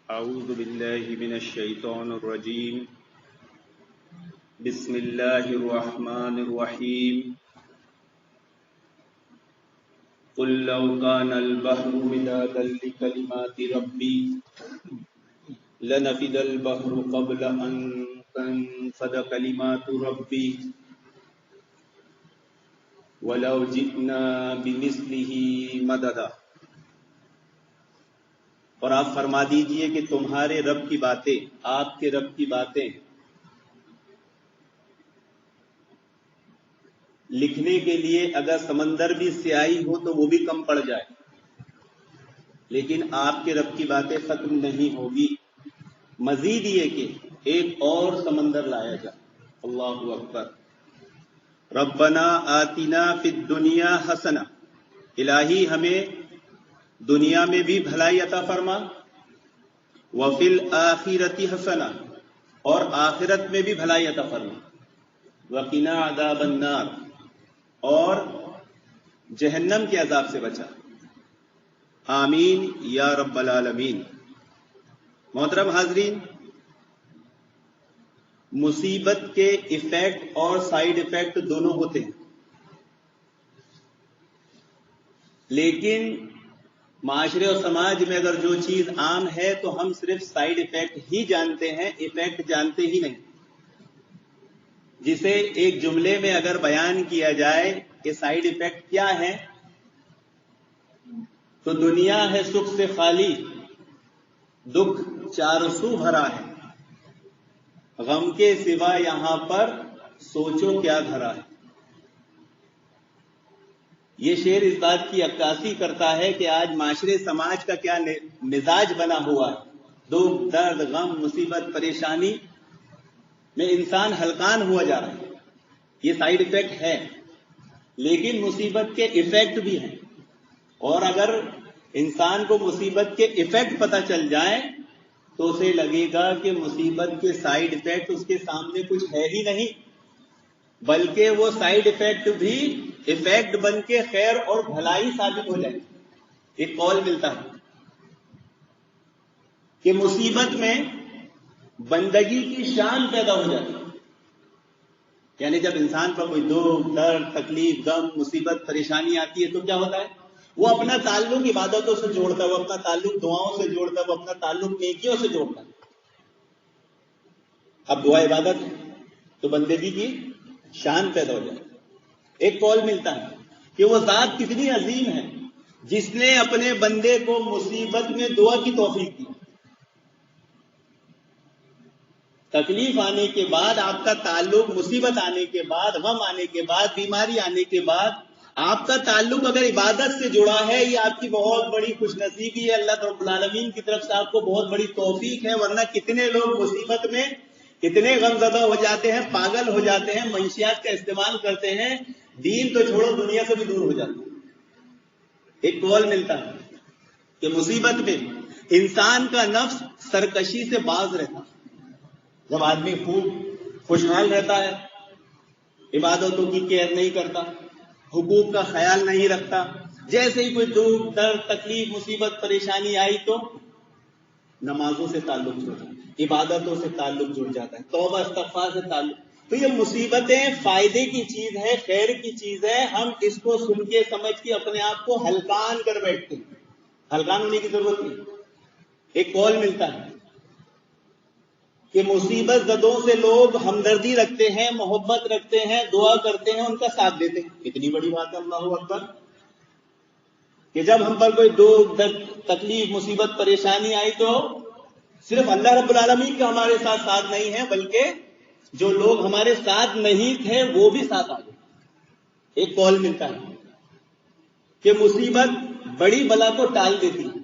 أعوذ بالله من الشيطان الرجيم. بسم الله الرحمن الرحيم. قل لو كان البحر مدادا لكلمات ربي لنفد البحر قبل أن تنفد كلمات ربي ولو جئنا بمثله مددا. اور آپ فرما دیجئے کہ تمہارے رب کی باتیں، آپ کے رب کی باتیں لکھنے کے لیے اگر سمندر بھی سیاہی ہو تو وہ بھی کم پڑ جائے، لیکن آپ کے رب کی باتیں ختم نہیں ہوگی، مزید یہ کہ ایک اور سمندر لایا جائے. اللہ اکبر. ربنا آتنا فی الدنیا حسنہ، الہی ہمیں دنیا میں بھی بھلائی عطا فرما، وفی الآخرۃ حسنہ، اور آخرت میں بھی بھلائی عطا فرما، وقنا عذاب النار، اور جہنم کے عذاب سے بچا. آمین یا رب العالمین. محترم حاضرین، مصیبت کے ایفیکٹ اور سائیڈ ایفیکٹ دونوں ہوتے ہیں، لیکن معاشرے اور سماج میں اگر جو چیز عام ہے تو ہم صرف سائیڈ ایفیکٹ ہی جانتے ہیں، ایفیکٹ جانتے ہی نہیں. جسے ایک جملے میں اگر بیان کیا جائے کہ سائیڈ ایفیکٹ کیا ہے تو دنیا ہے سکھ سے خالی، دکھ چار سو بھرا ہے، غم کے سوا یہاں پر سوچو کیا دھرا ہے. یہ شعر اس بات کی عکاسی کرتا ہے کہ آج معاشرے سماج کا کیا مزاج بنا ہوا ہے. دکھ، درد، غم، مصیبت، پریشانی میں انسان ہلکان ہوا جا رہا ہے. یہ سائیڈ ایفیکٹ ہے، لیکن مصیبت کے ایفیکٹ بھی ہیں، اور اگر انسان کو مصیبت کے ایفیکٹ پتہ چل جائیں تو اسے لگے گا کہ مصیبت کے سائیڈ ایفیکٹ اس کے سامنے کچھ ہے ہی نہیں، بلکہ وہ سائیڈ ایفیکٹ بھی ایفیکٹ بن کے خیر اور بھلائی ثابت ہو جائے. ایک قول ملتا ہے کہ مصیبت میں بندگی کی شان پیدا ہو جاتی ہے. یعنی جب انسان پر کوئی دکھ، درد، تکلیف، غم، مصیبت، پریشانی آتی ہے تو کیا ہوتا ہے؟ وہ اپنا تعلق عبادتوں سے جوڑتا ہے، وہ اپنا تعلق دعاؤں سے جوڑتا ہے، وہ اپنا تعلق نیکیوں سے جوڑتا ہے. اب دعا عبادت ہے تو بندگی کی شان پیدا ہو جائے. ایک قول ملتا ہے کہ وہ ذات کتنی عظیم ہے جس نے اپنے بندے کو مصیبت میں دعا کی توفیق دی. تکلیف آنے کے بعد آپ کا تعلق، مصیبت آنے کے بعد، غم آنے کے بعد، بیماری آنے کے بعد آپ کا تعلق اگر عبادت سے جڑا ہے، یہ آپ کی بہت بڑی خوش نصیبی ہے، اللہ رب العالمین کی طرف سے آپ کو بہت بڑی توفیق ہے. ورنہ کتنے لوگ مصیبت میں کتنے غم زدہ ہو جاتے ہیں، پاگل ہو جاتے ہیں، منشیات کا استعمال کرتے ہیں، دین تو چھوڑو دنیا سے بھی دور ہو جاتے ہیں. ایک قول ملتا ہے کہ مصیبت میں انسان کا نفس سرکشی سے باز رہتا ہے. جب آدمی خوب خوشحال رہتا ہے، عبادتوں کی کیئر نہیں کرتا، حقوق کا خیال نہیں رکھتا، جیسے ہی کوئی دکھ، درد، تکلیف، مصیبت، پریشانی آئی تو نمازوں سے تعلق جڑ جاتا ہے، عبادتوں سے تعلق جڑ جاتا ہے، توبہ استغفار سے تعلق. تو یہ مصیبتیں فائدے کی چیز ہے، خیر کی چیز ہے. ہم اس کو سن کے سمجھ کے اپنے آپ کو ہلکان کر بیٹھتے ہیں. ہلکان ہونے کی ضرورت نہیں. ایک قول ملتا ہے کہ مصیبت زدوں سے لوگ ہمدردی رکھتے ہیں، محبت رکھتے ہیں، دعا کرتے ہیں، ان کا ساتھ دیتے ہیں. کتنی بڑی بات ہے، اللہ اکبر. کہ جب ہم پر کوئی دکھ، درد، تکلیف، مصیبت، پریشانی آئی تو صرف اللہ رب العالمین کا ہمارے ساتھ نہیں ہے، بلکہ جو لوگ ہمارے ساتھ نہیں تھے وہ بھی ساتھ آ گئے. ایک قول ملتا ہے کہ مصیبت بڑی بلا کو ٹال دیتی ہے،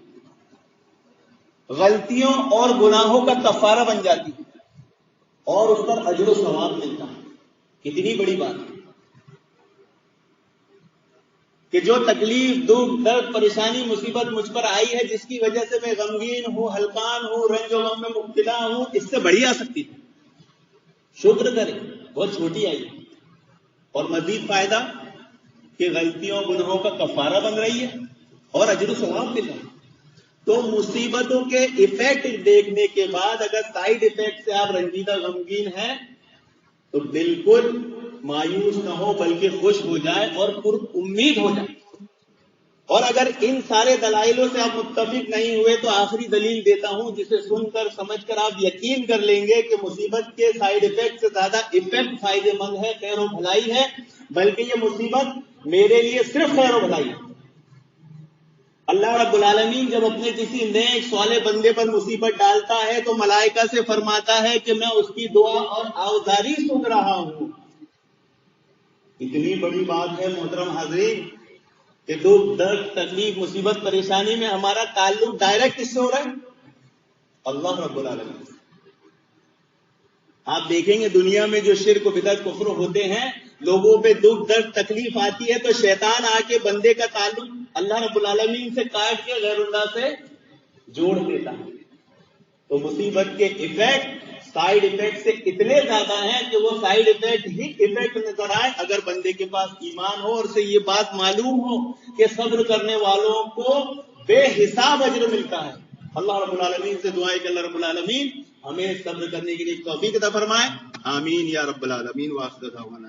غلطیوں اور گناہوں کا کفارہ بن جاتی ہے، اور اس پر اجر و ثواب ملتا ہے. کتنی بڑی بات ہے کہ جو تکلیف، دکھ، درد، پریشانی، مصیبت مجھ پر آئی ہے، جس کی وجہ سے میں غمگین ہوں، ہلکان ہوں، رنج و غم میں مبتلا ہوں، اس سے بڑی آ سکتی تھی. شکر کریں، بہت چھوٹی آئی ہے. اور مزید فائدہ کہ غلطیوں گناہوں کا کفارہ بن رہی ہے اور اجر و ثواب مل رہا ہے. تو مصیبتوں کے ایفیکٹ دیکھنے کے بعد اگر سائیڈ ایفیکٹ سے آپ رنجیدہ غمگین ہیں تو بالکل مایوس نہ ہو بلکہ خوش ہو جائے اور پر امید ہو جائے. اور اگر ان سارے دلائلوں سے آپ متفق نہیں ہوئے تو آخری دلیل دیتا ہوں جسے سن کر سمجھ کر آپ یقین کر لیں گے کہ مصیبت کے سائیڈ ایفیکٹ سے زیادہ ایفیکٹ فائدے مند ہے، خیر و بھلائی ہے، بلکہ یہ مصیبت میرے لیے صرف خیر و بھلائی ہے. اللہ رب العالمین جب اپنے کسی نیک صالح بندے پر مصیبت ڈالتا ہے تو ملائکہ سے فرماتا ہے کہ میں اس کی دعا اور آوزاری سن رہا ہوں. اتنی بڑی بات ہے محترم حاضرین کہ دکھ درد تکلیف مصیبت پریشانی میں ہمارا تعلق ڈائریکٹ کس سے ہو رہا ہے؟ اللہ رب العالمین. آپ دیکھیں گے دنیا میں جو شرک و بدعت کفر ہوتے ہیں، لوگوں پہ دکھ درد تکلیف آتی ہے تو شیطان آ کے بندے کا تعلق اللہ رب العالمین سے کاٹ کے غیر اللہ سے جوڑ دیتا ہے. تو مصیبت کے ایفیکٹ سائیڈ ایفیکٹ سے اتنے زیادہ ہیں کہ وہ سائیڈ ایفیکٹ ہی ایفیکٹ نظر آئے اگر بندے کے پاس ایمان ہو اور اسے یہ بات معلوم ہو کہ صبر کرنے والوں کو بے حساب اجر ملتا ہے. اللہ رب العالمین سے دعائیں کہ اللہ رب العالمین ہمیں صبر کرنے کے لیے توفیق عطا فرمائے. آمین یا رب العالمین. وآخر دعوانا